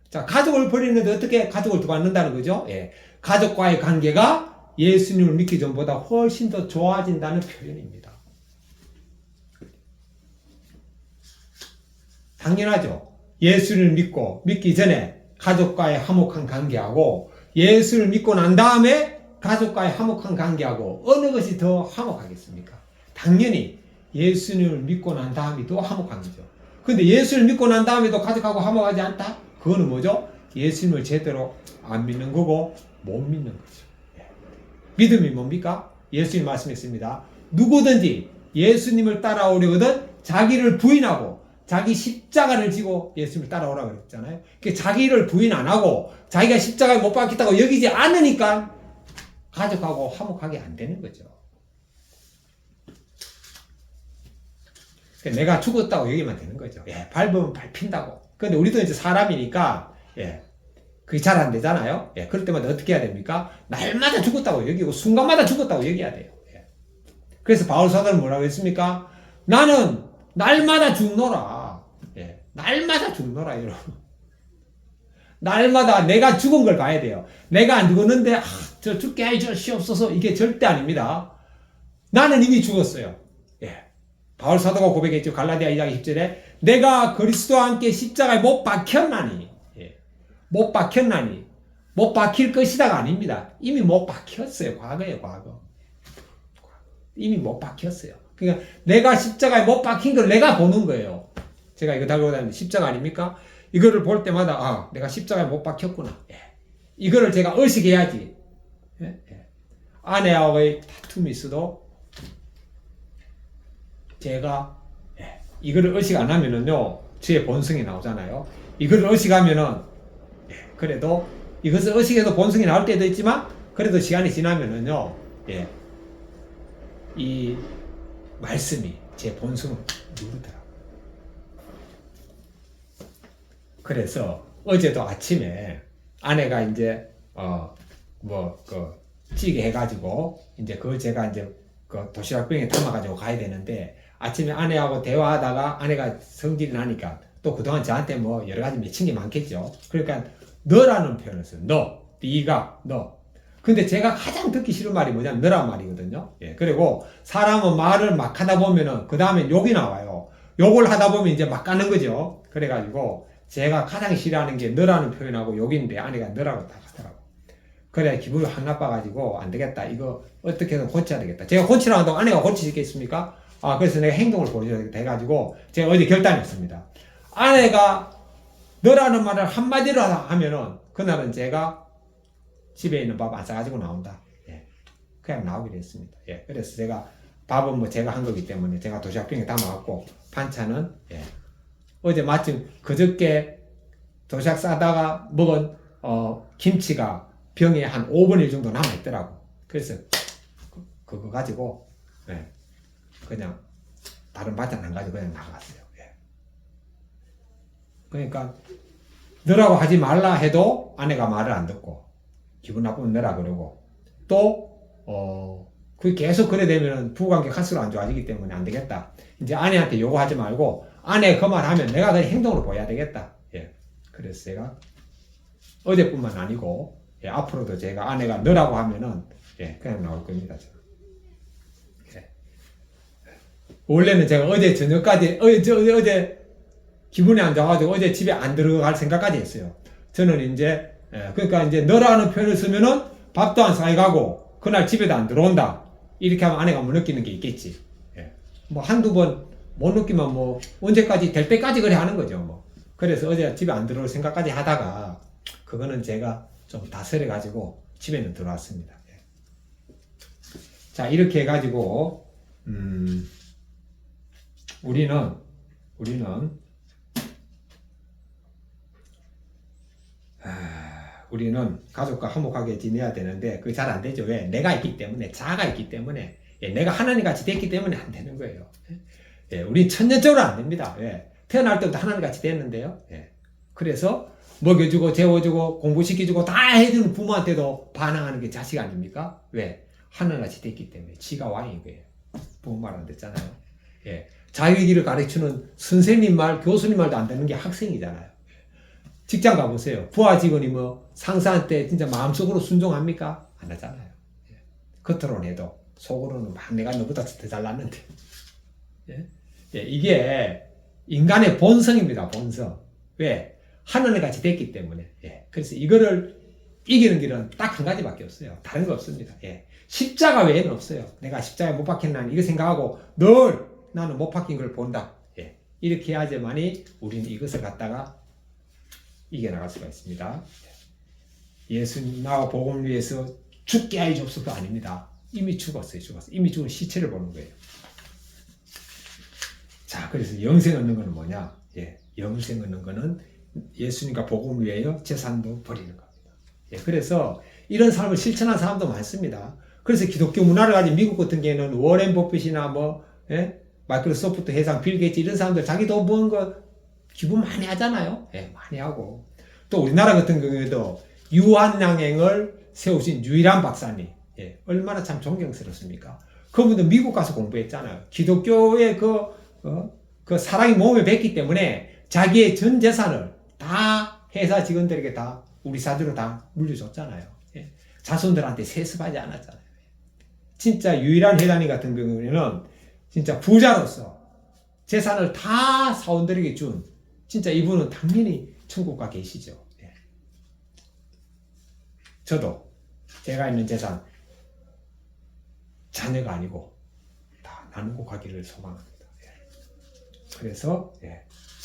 자, 가족을 버리는데 어떻게 가족을 더 받는다는 거죠? 예. 가족과의 관계가 예수님을 믿기 전보다 훨씬 더 좋아진다는 표현입니다. 당연하죠. 예수를 믿기 전에 가족과의 화목한 관계하고 예수를 믿고 난 다음에 가족과의 화목한 관계하고 어느 것이 더 화목하겠습니까? 당연히 예수님을 믿고 난 다음이 더 화목한 거죠. 근데 예수를 믿고 난 다음에도 가족하고 화목하지 않다? 그거는 뭐죠? 예수님을 제대로 안 믿는 거고 못 믿는 거죠. 믿음이 뭡니까? 예수님 말씀했습니다. 누구든지 예수님을 따라오려거든 자기를 부인하고 자기 십자가를 지고 예수님을 따라오라고 그랬잖아요. 자기를 부인 안 하고 자기가 십자가에 못 박혔다고 여기지 않으니까 가족하고 화목하게 안 되는 거죠. 내가 죽었다고 여기만 되는 거죠. 예, 밟으면 밟힌다고. 근데 우리도 이제 사람이니까, 예, 그게 잘 안 되잖아요. 예, 그럴 때마다 어떻게 해야 됩니까? 날마다 죽었다고 여기고, 순간마다 죽었다고 여기야 돼요. 예. 그래서 바울 사도는 뭐라고 했습니까? 나는 날마다 죽노라. 예, 날마다 죽노라, 이러고. 날마다 내가 죽은 걸 봐야 돼요. 내가 안 죽었는데, 저 죽게 해주시옵소서. 이게 절대 아닙니다. 나는 이미 죽었어요. 예. 바울 사도가 고백했죠. 갈라디아 2장 10절에 내가 그리스도와 함께 십자가에 못 박혔나니, 예. 못 박혔나니, 못 박힐 것이다가 아닙니다. 이미 못 박혔어요. 과거예요, 과거. 이미 못 박혔어요. 그러니까 내가 십자가에 못 박힌 걸 내가 보는 거예요. 제가 이거 달고 다니는 십자가 아닙니까? 이거를 볼 때마다 내가 십자가에 못 박혔구나. 예. 이거를 제가 의식해야지. 예? 예. 아내하고의 다툼이 있어도 제가 이거를 의식 안 하면은요, 저의 본성이 나오잖아요. 이거를 의식하면은, 그래도 이것을 의식해서 본성이 나올 때도 있지만, 그래도 시간이 지나면은요, 이 말씀이 제 본성을 누르더라고요. 그래서 어제도 아침에 아내가 이제, 찌개 해가지고, 이제 그걸 제가 이제 도시락병에 담아가지고 가야 되는데, 아침에 아내하고 대화하다가 아내가 성질이 나니까 또 그동안 저한테 뭐 여러 가지 맺힌 게 많겠죠. 그러니까 너라는 표현을 써요. 너. 근데 제가 가장 듣기 싫은 말이 뭐냐면 너란 말이거든요. 예. 그리고 사람은 말을 막 하다 보면은 그 다음에 욕이 나와요. 욕을 하다 보면 이제 막 가는 거죠. 그래가지고 제가 가장 싫어하는 게 너라는 표현하고 욕인데 아내가 너라고 딱 하더라고. 그래 기분이 확 나빠가지고 안 되겠다. 이거 어떻게든 고쳐야 되겠다. 제가 고치라고 한다고 아내가 고치시겠습니까? 그래서 내가 행동을 보여줘야 돼가지고 제가 어제 결단했습니다. 아내가 너라는 말을 한마디로 하면은 그날은 제가 집에 있는 밥 안 싸가지고 나온다. 예. 그냥 나오기로 했습니다. 예. 그래서 제가 밥은 뭐 제가 한 거기 때문에 제가 도시락병에 담아갖고 반찬은 어제 마침 그저께 도시락 싸다가 먹은 김치가 병에 한 5분의 1 정도 남아있더라고. 그래서 그거 가지고 그냥 다른 반찬 안 가지고 그냥 나갔어요. 예. 그러니까 너라고 하지 말라 해도 아내가 말을 안 듣고 기분 나쁘면 너라 그러고 또 그게 계속 그래 되면 부부관계 갈수록 안 좋아지기 때문에 안 되겠다. 이제 아내한테 요구하지 말고 아내 그 말 하면 내가 그냥 행동으로 보여야 되겠다. 예. 그래서 제가 어제뿐만 아니고 앞으로도 제가 아내가 너라고 하면은 그냥 나올 겁니다. 원래는 제가 어제 저녁까지, 어제 기분이 안 좋아가지고 어제 집에 안 들어갈 생각까지 했어요. 저는 이제, 그러니까 이제 너라는 표현을 쓰면은 밥도 안 사가고 그날 집에도 안 들어온다. 이렇게 하면 아내가 못 느끼는 게 있겠지. 뭐 한두 번 못 느끼면 뭐 언제까지 될 때까지 그래 하는 거죠. 뭐. 그래서 어제 집에 안 들어올 생각까지 하다가 그거는 제가 좀 다스려가지고 집에는 들어왔습니다. 자, 이렇게 해가지고, 우리는 우리는 가족과 화목하게 지내야 되는데 그게 잘 안 되죠. 왜? 내가 있기 때문에, 자아가 있기 때문에, 내가 하나님 같이 됐기 때문에 안 되는 거예요. 우리 천년적으로 안 됩니다. 태어날 때부터 하나님 같이 됐는데요. 그래서 먹여주고 재워주고 공부시켜주고 다 해주는 부모한테도 반항하는 게 자식 아닙니까? 왜? 하나같이 됐기 때문에. 지가 왕인 거예요. 부모 말 안 듣잖아요. 자기 길을 가르치는 선생님 말, 교수님 말도 안 듣는 게 학생이잖아요. 직장 가보세요. 부하 직원이 뭐 상사한테 진짜 마음속으로 순종합니까? 안 하잖아요. 겉으로는 해도 속으로는 막 내가 너보다 더 잘났는데. 이게 인간의 본성입니다. 본성. 왜? 하나님 같이 됐기 때문에. 그래서 이거를 이기는 길은 딱 한 가지밖에 없어요. 다른 거 없습니다. 십자가 외에는 없어요. 내가 십자가에 못 박혔나니 이거 생각하고 늘 나는 못 박힌 걸 본다. 이렇게 해야지만이 우리는 이것을 갖다가 이겨나갈 수가 있습니다. 예수님 나와 복음을 위해서 죽게 하여 주옵소서 아닙니다. 이미 죽었어요. 이미 죽은 시체를 보는 거예요. 자, 그래서 영생 얻는 거는 뭐냐? 영생 얻는 거는 예수님과 복음을 위하여 재산도 버리는 겁니다. 그래서 이런 삶을 실천한 사람도 많습니다. 그래서 기독교 문화를 가진 미국 같은 경우에는 워렌 버핏이나 마이크로소프트 회장 빌 게이츠 이런 사람들 자기 돈 버는 거 기부 많이 하잖아요. 많이 하고. 또 우리나라 같은 경우에도 유한양행을 세우신 유일한 박사님. 얼마나 참 존경스럽습니까? 그분도 미국 가서 공부했잖아요. 기독교의 그 사랑이 몸에 뱄기 때문에 자기의 전 재산을 다 회사 직원들에게 다 우리 사주로 다 물려줬잖아요. 자손들한테 세습하지 않았잖아요. 진짜 유일한 회장님 같은 경우에는 진짜 부자로서 재산을 다 사원들에게 준 진짜 이분은 당연히 천국 가 계시죠. 저도 제가 있는 재산 자녀가 아니고 다 나누고 가기를 소망합니다. 그래서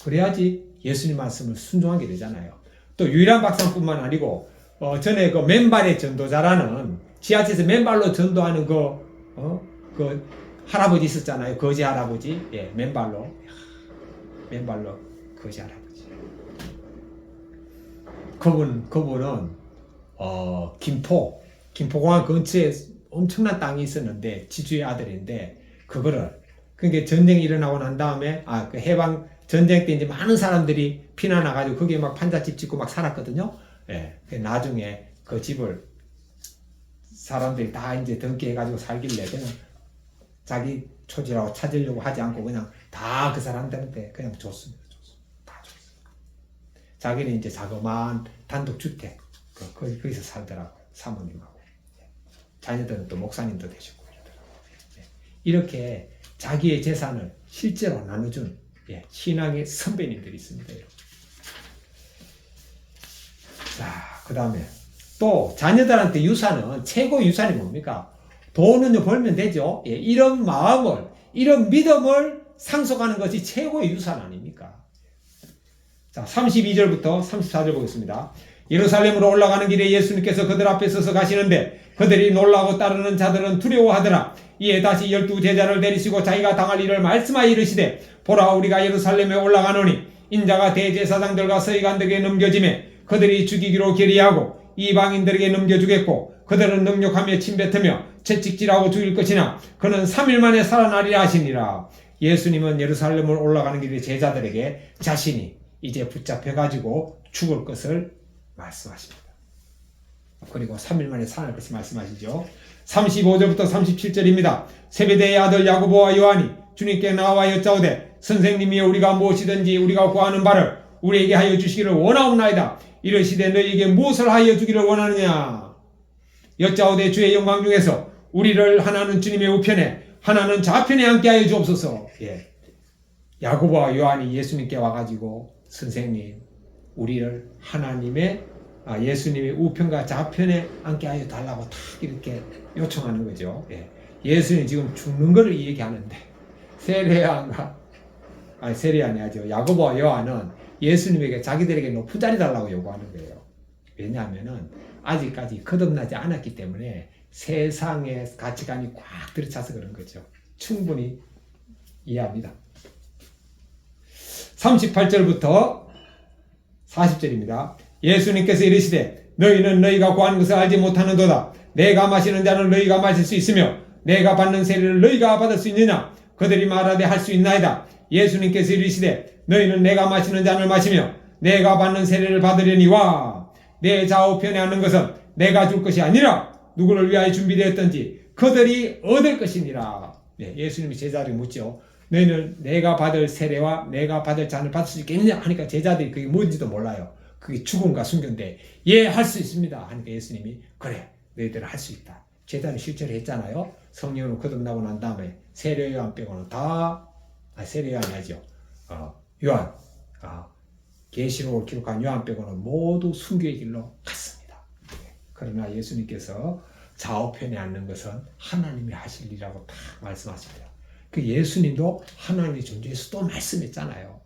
그래야지 예수님 말씀을 순종하게 되잖아요. 또 유일한 박사뿐만 아니고 전에 그 맨발의 전도자라는 지하철에서 맨발로 전도하는 그 할아버지 있었잖아요. 거지 할아버지. 맨발로 거지 할아버지. 그분은 김포공항 근처에 엄청난 땅이 있었는데 지주의 아들인데 그거를 그게 전쟁이 일어나고 난 다음에 그 해방 전쟁 때 이제 많은 사람들이 피난와가지고 거기에 막 판잣집 짓고 막 살았거든요. 나중에 그 집을 사람들이 다 이제 등기해가지고 살길래 그냥 자기 초지라고 찾으려고 하지 않고 그냥 다 그 사람들한테 그냥 줬습니다. 다 줬습니다. 자기는 이제 자그마한 단독주택 거기서 살더라고요. 사모님하고. 자녀들은 또 목사님도 되시고 이러더라고요. 이렇게 자기의 재산을 실제로 나눠준 신앙의 선배님들이 있습니다. 여러분. 자, 그 다음에 또 자녀들한테 유산은 최고 유산이 뭡니까? 돈은 벌면 되죠. 이런 마음을, 이런 믿음을 상속하는 것이 최고의 유산 아닙니까? 자, 32절부터 34절 보겠습니다. 예루살렘으로 올라가는 길에 예수님께서 그들 앞에 서서 가시는데 그들이 놀라고 따르는 자들은 두려워하더라. 이에 다시 12제자를 데리시고 자기가 당할 일을 말씀하여 이르시되 보라 우리가 예루살렘에 올라가노니 인자가 대제사장들과 서기관들에게 넘겨지매 그들이 죽이기로 결의하고 이방인들에게 넘겨주겠고 그들은 능욕하며 침뱉으며 채찍질하고 죽일 것이나 그는 3일 만에 살아나리라 하시니라. 예수님은 예루살렘을 올라가는 길에 제자들에게 자신이 이제 붙잡혀가지고 죽을 것을 말씀하십니다. 그리고 3일 만에 살아날 것을 말씀하시죠. 35절부터 37절입니다. 세베대의 아들 야고보와 요한이 주님께 나와 여짜오되 선생님이여 우리가 무엇이든지 우리가 구하는 바를 우리에게 하여 주시기를 원하옵나이다. 이르시되 너희에게 무엇을 하여 주기를 원하느냐. 여짜오되 주의 영광 중에서 우리를 하나는 주님의 우편에 하나는 좌편에 앉게 하여 주옵소서. 야고보와 요한이 예수님께 와가지고 선생님 우리를 하나님의 예수님의 우편과 좌편에 앉게 하여 달라고 탁 이렇게 요청하는 거죠. 예수님 지금 죽는 것을 얘기하는데 세례야안이 아니죠. 야고보와 요한은 예수님에게 자기들에게 높은 자리 달라고 요구하는 거예요. 왜냐하면은 아직까지 거듭나지 않았기 때문에 세상의 가치관이 꽉 들이차서 그런 거죠. 충분히 이해합니다. 38절부터 40절입니다. 예수님께서 이르시되 너희는 너희가 구하는 것을 알지 못하는도다. 내가 마시는 잔을 너희가 마실 수 있으며 내가 받는 세례를 너희가 받을 수 있느냐? 그들이 말하되 할 수 있나이다. 예수님께서 이르시되 너희는 내가 마시는 잔을 마시며 내가 받는 세례를 받으려니와 내 좌우편에 앉는 것은 내가 줄 것이 아니라 누구를 위하여 준비되었던지 그들이 얻을 것이니라. 예수님이 제자들이 묻죠. 너희는 내가 받을 세례와 내가 받을 잔을 받을 수 있겠느냐 하니까 제자들이 그게 뭔지도 몰라요. 그게 죽음과 순교인데 예, 할 수 있습니다 하니까 예수님이 그래, 너희들은 할 수 있다. 제자는 실제로 했잖아요. 성령으로 거듭나고 난 다음에 세례 요한 빼고는 다 세례 요한이 아니죠. 요한 계시록을 기록한 요한 빼고는 모두 순교의 길로 갔습니다. 그러나 예수님께서 좌우편에 앉는 것은 하나님이 하실 일이라고 딱 말씀하십니다. 그 예수님도 하나님의 존재에서 또 말씀했잖아요.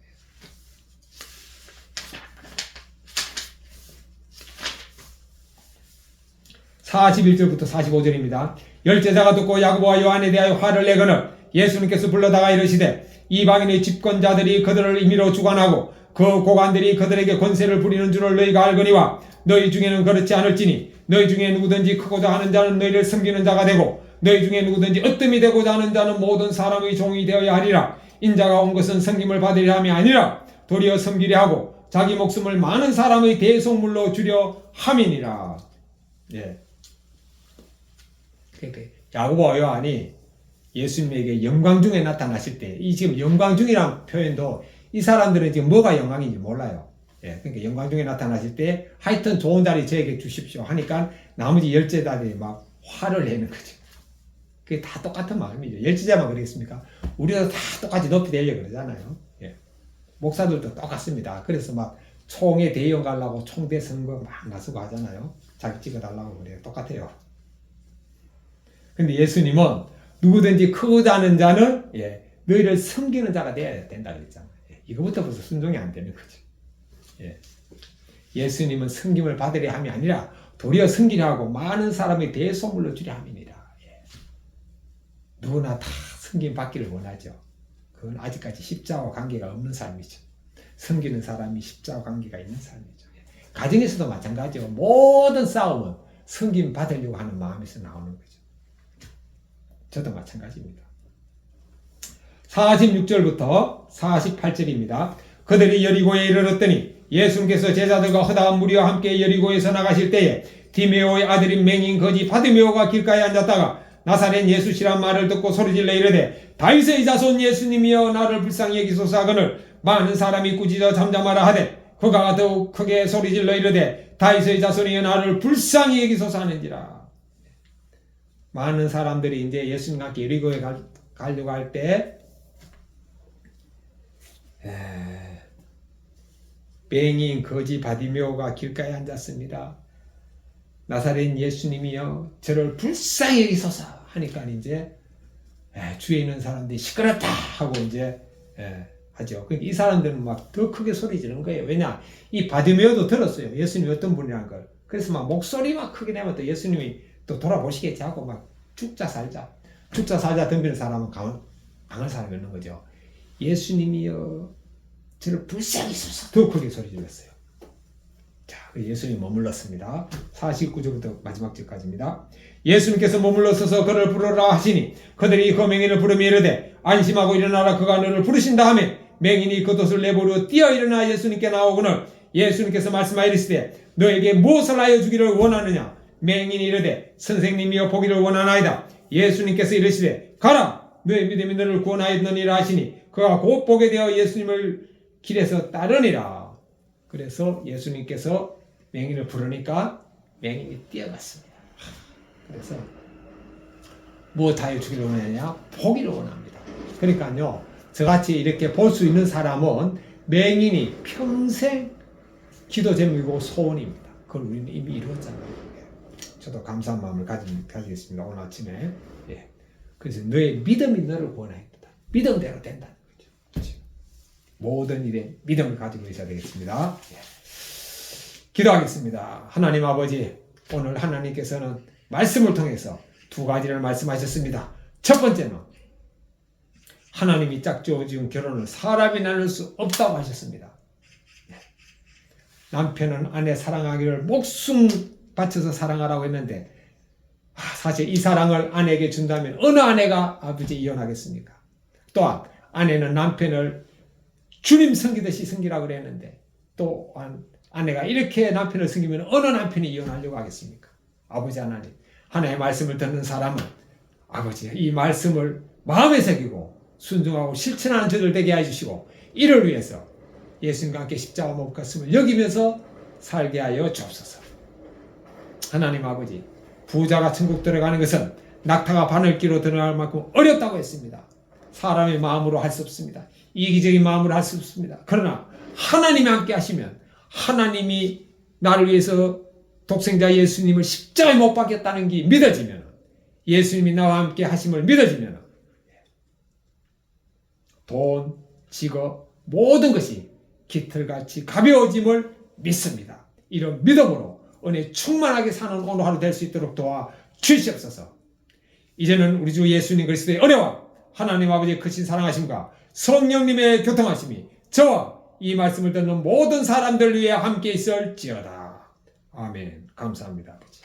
(41절부터 45절입니다) 열제자가 듣고 야고보와 요한에 대하여 화를 내거늘 예수님께서 불러다가 이르시되 이방인의 집권자들이 그들을 임의로 주관하고 그 고관들이 그들에게 권세를 부리는 줄을 너희가 알거니와 너희 중에는 그렇지 않을지니 너희 중에 누구든지 크고자 하는 자는 너희를 섬기는 자가 되고 너희 중에 누구든지 으뜸이 되고자 하는 자는 모든 사람의 종이 되어야 하리라. 인자가 온 것은 섬김을 받으려 함이 아니라 도리어 섬기려 하고 자기 목숨을 많은 사람의 대속물로 주려 함이니라. 야고보와 요한이 예수님에게 영광 중에 나타나실 때, 이 지금 영광 중이란 표현도 이 사람들은 지금 뭐가 영광인지 몰라요. 그러니까 영광 중에 나타나실 때 하여튼 좋은 자리 저에게 주십시오 하니까 나머지 열제자들이 막 화를 내는 거죠. 그게 다 똑같은 마음이죠. 열제자만 그러겠습니까? 우리도 다 똑같이 높이 되려고 그러잖아요. 목사들도 똑같습니다. 그래서 막 총회 대의원 가려고 총대 선거 막 나서고 하잖아요. 자기 찍어달라고 그래요. 똑같아요. 근데 예수님은 누구든지 크고자 하는 자는 너희를 섬기는 자가 되어야 된다 그랬잖아요. 이거부터 벌써 순종이 안 되는 거죠. 예수님은 섬김을 받으려 함이 아니라 도리어 섬기려 하고 많은 사람의 대소물로 주려 함이니라. 누구나 다 섬김 받기를 원하죠. 그건 아직까지 십자와 관계가 없는 사람이죠. 섬기는 사람이 십자와 관계가 있는 사람이죠. 가정에서도 마찬가지죠. 모든 싸움은 섬김 받으려고 하는 마음에서 나오는 거죠. 저도 마찬가지입니다. 46절부터 48절입니다. 그들이 여리고에 이르렀더니 예수님께서 제자들과 허다한 무리와 함께 여리고에서 나가실 때에 디메오의 아들인 맹인 거지 바디메오가 길가에 앉았다가 나사렛 예수시란 말을 듣고 소리질러 이르되 다윗의 자손 예수님이여 나를 불쌍히 여기소서 하거늘 많은 사람이 꾸짖어 잠잠하라 하되 그가 더욱 크게 소리질러 이르되 다윗의 자손이여 나를 불쌍히 여기소서 하는지라. 많은 사람들이 이제 예수님과 함께 여리고에 가려고 할 때 맹인 거지 바디메오가 길가에 앉았습니다. 나사렛 예수님이여 저를 불쌍히 여기소서 하니까 이제 주위에 있는 사람들이 시끄럽다 하고 이제 하죠. 그러니까 이 사람들은 막 더 크게 소리 지르는 거예요. 왜냐? 이 바디메오도 들었어요. 예수님이 어떤 분이라는 걸. 그래서 막 목소리만 크게 내면 또 예수님이 또 돌아보시겠지 하고 막 죽자 살자 덤비는 사람은 강한 사람이 있는 거죠. 예수님이여 저를 불쌍히 여기소서 더 크게 소리 질렀어요. 자, 예수님이 머물렀습니다. 49절부터 마지막 절까지입니다. 예수님께서 머물러 서서 그를 부르라 하시니 그들이 그 맹인을 부르며 이르되 안심하고 일어나라 그가 너를 부르신다 하며 맹인이 겉옷을 내버려 뛰어 일어나 예수님께 나오거늘 예수님께서 말씀하여 이르시되 너에게 무엇을 하여 주기를 원하느냐. 맹인이 이르되 선생님이여 보기를 원하나이다. 예수님께서 이르시되 가라 너의 믿음이 너를 구원하였느니라 하시니 그가 곧 보게 되어 예수님을 길에서 따르니라. 그래서 예수님께서 맹인을 부르니까 맹인이 뛰어갔습니다. 그래서 무엇하여 주기를 원하느냐? 보기를 원합니다. 그러니까요, 저같이 이렇게 볼 수 있는 사람은 맹인이 평생 기도 제목이고 소원입니다. 그걸 우리는 이미 이루었잖아요. 저도 감사한 마음을 가지겠습니다. 오늘 아침에. 그래서 너의 믿음이 너를 구원하였다. 믿음대로 된다는 거죠. 모든 일에 믿음을 가지고 있어야 되겠습니다. 기도하겠습니다. 하나님 아버지, 오늘 하나님께서는 말씀을 통해서 두 가지를 말씀하셨습니다. 첫 번째는 하나님이 짝지어 지은 결혼을 사람이 나눌 수 없다고 하셨습니다. 남편은 아내 사랑하기를 목숨 바쳐서 사랑하라고 했는데 사실 이 사랑을 아내에게 준다면 어느 아내가 아버지 이혼하겠습니까? 또한 아내는 남편을 주님 섬기듯이 섬기라고 그랬는데 또한 아내가 이렇게 남편을 섬기면 어느 남편이 이혼하려고 하겠습니까? 아버지 하나님, 하나님의 말씀을 듣는 사람은 아버지 이 말씀을 마음에 새기고 순종하고 실천하는 저들 되게 해주시고 이를 위해서 예수님과 함께 십자가 못 갔음을 여기면서 살게 하여 주옵소서. 하나님 아버지, 부자가 천국 들어가는 것은 낙타가 바늘기로 들어갈 만큼 어렵다고 했습니다. 사람의 마음으로 할 수 없습니다. 이기적인 마음으로 할 수 없습니다. 그러나 하나님이 함께 하시면 하나님이 나를 위해서 독생자 예수님을 십자가에 못 박겠다는 게 믿어지면 예수님이 나와 함께 하심을 믿어지면 돈, 직업, 모든 것이 깃털같이 가벼워짐을 믿습니다. 이런 믿음으로 은혜 충만하게 사는 오늘 하루 될 수 있도록 도와 주시옵소서. 이제는 우리 주 예수님 그리스도의 은혜와 하나님 아버지의 크신 사랑하심과 성령님의 교통하심이 저와 이 말씀을 듣는 모든 사람들 위해 함께 있을지어다. 아멘. 감사합니다, 아버지.